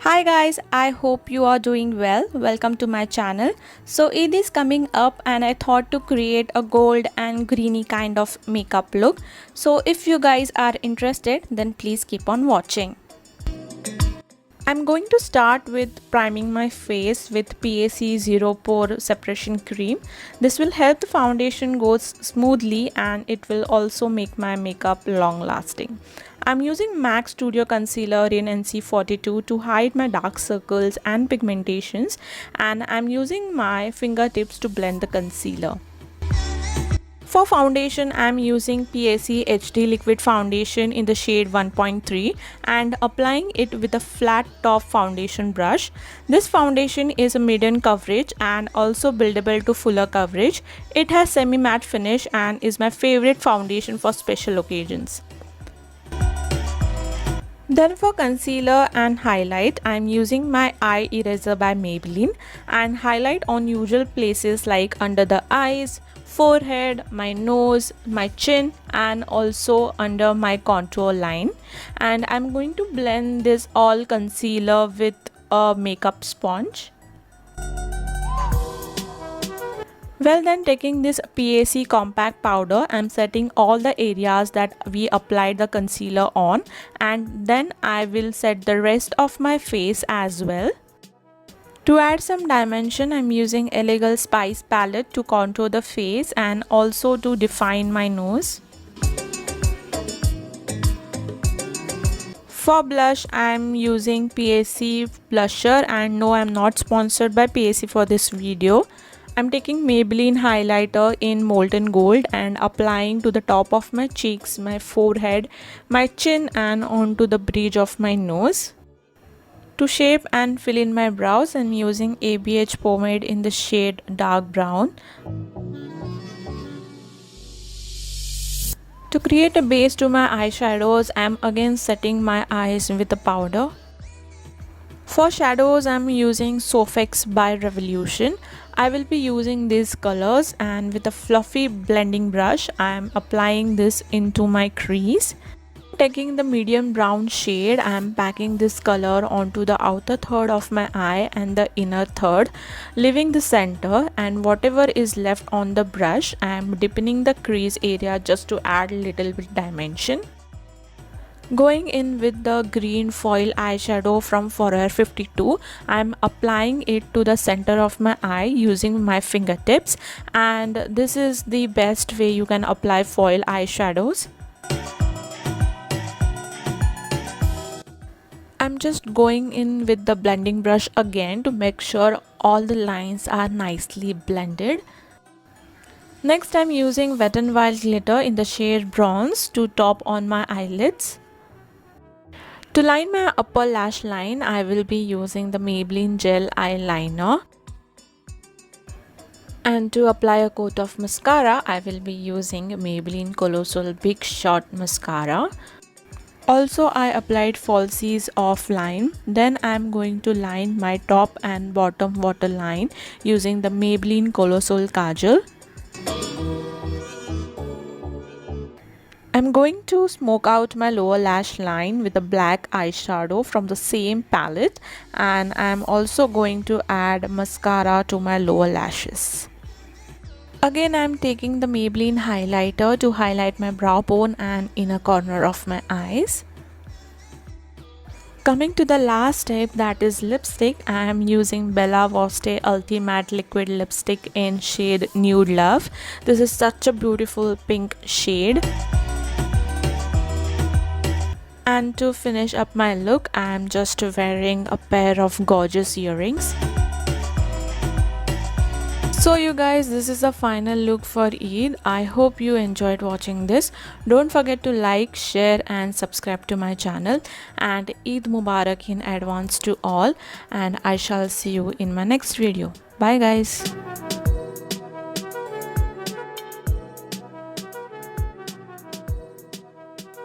Hi guys, I hope you are doing well. Welcome to my channel. So Eid is coming up and I thought to create a gold and greeny kind of makeup look. So if you guys are interested, then please keep on watching. I'm going to start with priming my face with PAC Zero Pore Separation Cream. This will help the foundation go smoothly and it will also make my makeup long lasting. I'm using MAC Studio Concealer in NC42 to hide my dark circles and pigmentations, and I'm using my fingertips to blend the concealer. For foundation, I'm using PAC HD Liquid Foundation in the shade 1.3 and applying it with a flat top foundation brush. This foundation is a medium coverage and also buildable to fuller coverage. It has semi-matte finish and is my favorite foundation for special occasions. Then for concealer and highlight, I am using my eye eraser by Maybelline and highlight on usual places like under the eyes, forehead, my nose, my chin, and also under my contour line. And I'm going to blend this all concealer with a makeup sponge. Well, then taking this PAC compact powder, I'm setting all the areas that we applied the concealer on, and then I will set the rest of my face as well. To add some dimension, I'm using Elegant Spice palette to contour the face and also to define my nose. For blush, I'm using PAC blusher, and no, I'm not sponsored by PAC for this video. I'm taking Maybelline highlighter in molten gold and applying to the top of my cheeks, my forehead, my chin, and onto the bridge of my nose. To shape and fill in my brows, I'm using ABH pomade in the shade dark brown. To create a base to my eyeshadows, I'm again setting my eyes with a powder. For shadows, I'm using Sofx by Revolution. I will be using these colors, and with a fluffy blending brush, I am applying this into my crease. Taking the medium brown shade, I am packing this color onto the outer third of my eye and the inner third, leaving the center, and whatever is left on the brush, I am deepening the crease area just to add a little bit dimension. Going in with the green foil eyeshadow from Forever 52, I am applying it to the center of my eye using my fingertips, and this is the best way you can apply foil eyeshadows. I'm just going in with the blending brush again to make sure all the lines are nicely blended. Next, I'm using Wet n Wild glitter in the shade bronze to top on my eyelids. To line my upper lash line, I will be using the Maybelline Gel Eyeliner. And to apply a coat of mascara, I will be using Maybelline Colossal Big Shot Mascara. Also, I applied falsies of line. Then I am going to line my top and bottom waterline using the Maybelline Colossal Kajal. I'm going to smoke out my lower lash line with a black eyeshadow from the same palette, and I'm also going to add mascara to my lower lashes. Again, I'm taking the Maybelline highlighter to highlight my brow bone and inner corner of my eyes. Coming to the last step, that is lipstick, I am using Bella Voste Ulti Matte Liquid Lipstick in shade Nude Love. This is such a beautiful pink shade. And to finish up my look, I am just wearing a pair of gorgeous earrings. So you guys, this is the final look for Eid. I hope you enjoyed watching this. Don't forget to like, share and subscribe to my channel. And Eid Mubarak in advance to all. And I shall see you in my next video. Bye guys.